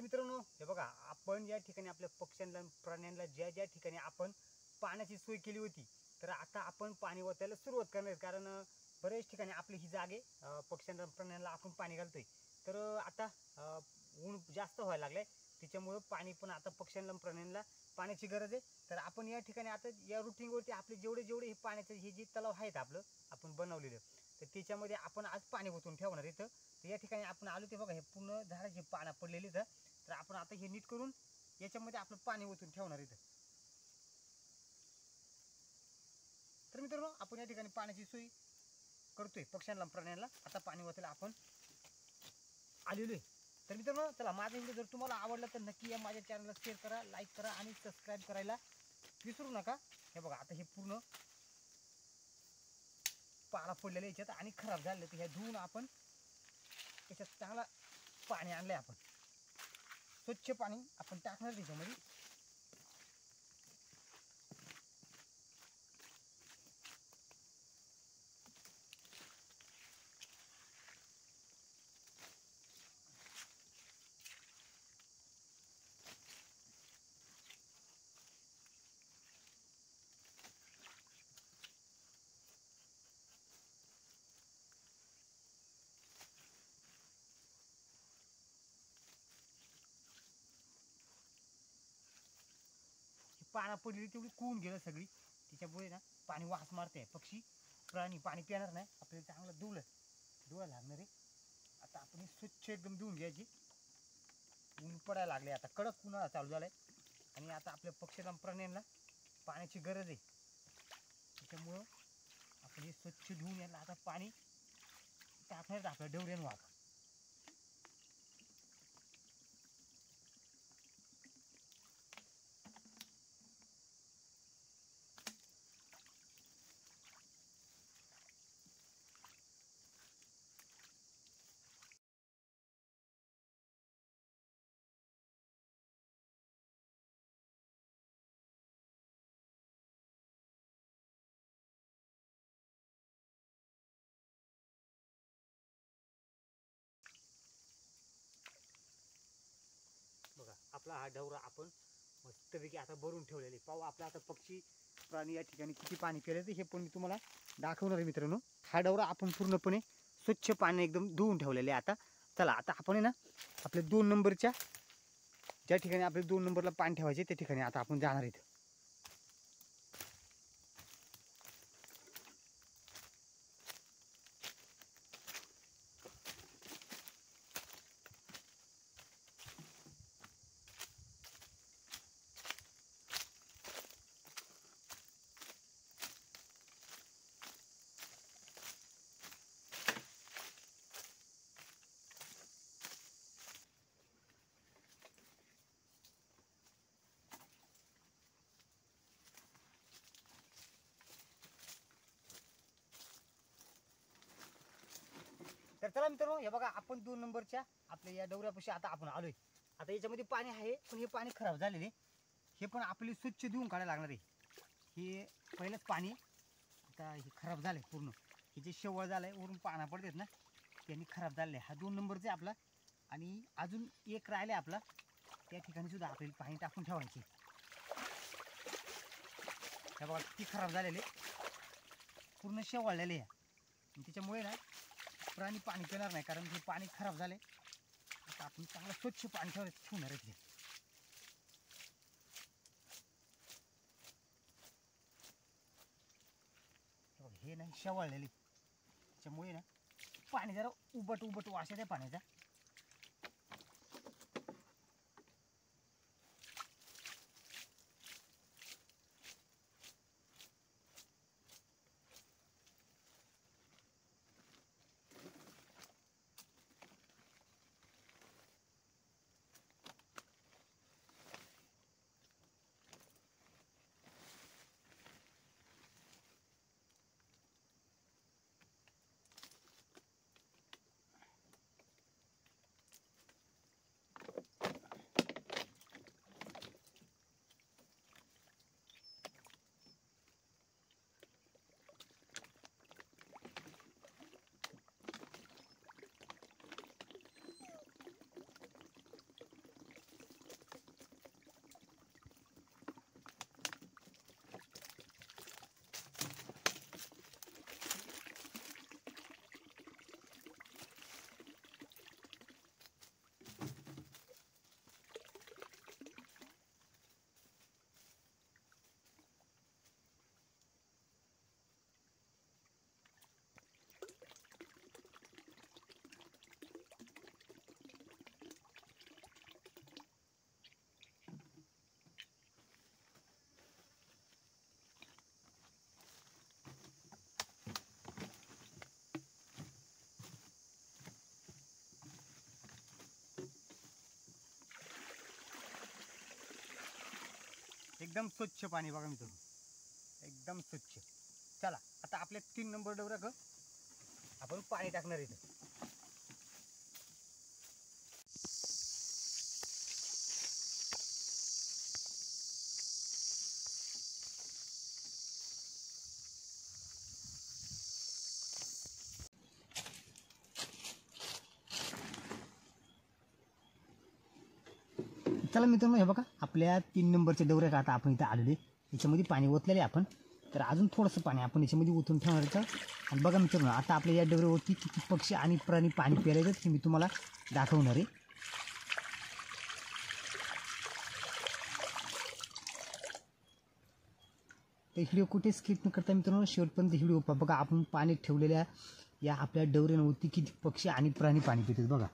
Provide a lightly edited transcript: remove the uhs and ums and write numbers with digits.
मित्रांनो हे बघा, आपण या ठिकाणी आपल्या पक्ष्यांना प्राण्यांना ज्या ज्या ठिकाणी आपण पाण्याची सोय केली होती, तर आता आपण पाणी ओतायला सुरुवात करणार. कारण बरेच ठिकाणी आपली ही जागे पक्ष्यांना प्राण्यांना आपण पाणी घालतोय. तर आता ऊन जास्त व्हायला लागलंय, त्याच्यामुळं पाणी पण आता पक्ष्यांना प्राण्यांना पाण्याची गरज आहे. तर आपण या ठिकाणी आता या रुटीनवरती आपले जेवढे जेवढे हे पाण्याचे हे जे तलाव आहेत आपलं आपण बनवलेलं, तर त्याच्यामध्ये आपण आज पाणी ओतून ठेवणार इथं. तर या ठिकाणी आपण आलो ते बघा, हे पूर्ण झाडाचे पानं पडलेली तर आपण आता हे नीट करून याच्यामध्ये आपलं पाणी ओतून ठेवणार इथं. तर मित्रांनो आपण या ठिकाणी पाण्याची सोय करतोय पक्ष्यांना प्राण्यांना. आता पाणी ओतायला आपण आलेलो आहे. तर मित्रांनो चला, माझा व्हिडिओ जर तुम्हाला आवडला तर नक्की या माझ्या चॅनलला शेअर करा, लाईक करा आणि सबस्क्राईब करायला विसरू नका. हे बघा आता हे पूर्ण पाला पडलेले याच्यात आणि खराब झाले, तर ह्या धुवून आपण याच्यात चांगला पाणी आणलंय. आपण स्वच्छ पाणी आपण टाकणार त्याच्यामध्ये. पानं पडलेली तेवढी कुवून गेलं सगळी, त्याच्यामुळे ना पाणी वास मारते. पक्षी प्राणी पाणी पिणार नाही, आपल्याला चांगलं धुवायला लागणार आहे. आता आपण हे स्वच्छ एकदम धुवून घ्यायची. ऊन पडायला लागले, आता कडक उन्हाळा चालू झालाय आणि आता आपल्या पक्षीला प्राण्यांना पाण्याची गरज आहे. त्याच्यामुळं आपण हे स्वच्छ धुवून यायला आता पाणी टाकणार आपल्या डवऱ्यानं वाहतं. बघा आपला हा डवरा आपण मस्तपैकी आता भरून ठेवलेले. पाहू आपला आता पक्षी प्राणी या ठिकाणी किती पाणी पिले हे पण मी तुम्हाला दाखवणार आहे मित्रांनो. हा डवरा आपण पूर्णपणे स्वच्छ पाणी एकदम धुवून ठेवलेले. आता चला, आता आपण ना आपल्या 2 नंबरच्या ज्या ठिकाणी आपल्या 2 नंबरला पाणी ठेवायचे त्या ठिकाणी आता आपण जाणार आहेत. तर चला मित्रांनो, हे बघा आपण 2 नंबरच्या आपल्या या डवऱ्यापाशी आता आपण आलोय. आता याच्यामध्ये पाणी आहे, पण हे पाणी खराब झालेले, हे पण आपले स्वच्छ धुवून काढायला लागणार आहे. हे पहिलंच पाणी आता हे खराब झालंय पूर्ण. हे जे शेवळ झालंय वरून पाना पडतात ना, त्यांनी खराब झालेलं आहे. हा 2 नंबरचा आपला आणि अजून एक राहिला आपला, त्या ठिकाणी सुद्धा आपल्याला पाणी टाकून ठेवायचे. हे बघा ती खराब झालेले, पूर्ण शेवळलेले आहे. त्याच्यामुळे ना प्राणी पाणी पिणार नाही, कारण हे पाणी खराब झाले. आता आपण चांगलं स्वच्छ पाणी ठेवणार आहे. हे नाही शेवाळलेले, त्याच्यामुळे ना पाणी जरा उबट वास आहे पाण्याचा. एकदम स्वच्छ पाणी बघा मित्रांनो, एकदम स्वच्छ. चला आता आपल्या 3 नंबर डवऱ्याक आपण पाणी टाकणार इथं. चला मित्रांनो, हे बघा आपल्या 3 नंबरच्या डवऱ्यात आता आपण इथं आलेले, याच्यामध्ये पाणी ओतलेले आपण. तर अजून थोडंसं पाणी आपण याच्यामध्ये ओतून ठेवणार आहे. आणि बघा मित्रांनो, आता आपल्या या डवऱ्यावरती किती पक्षी आणि प्राणी पाणी प्यायले हे मी तुम्हाला दाखवणार आहे. तर व्हिडिओ कुठे स्किप न करता मित्रांनो शेवटपर्यंत व्हिडिओ बघा. आपण पाणी ठेवलेल्या या आपल्या डवऱ्यांवरती किती पक्षी आणि प्राणी पाणी पितात बघा.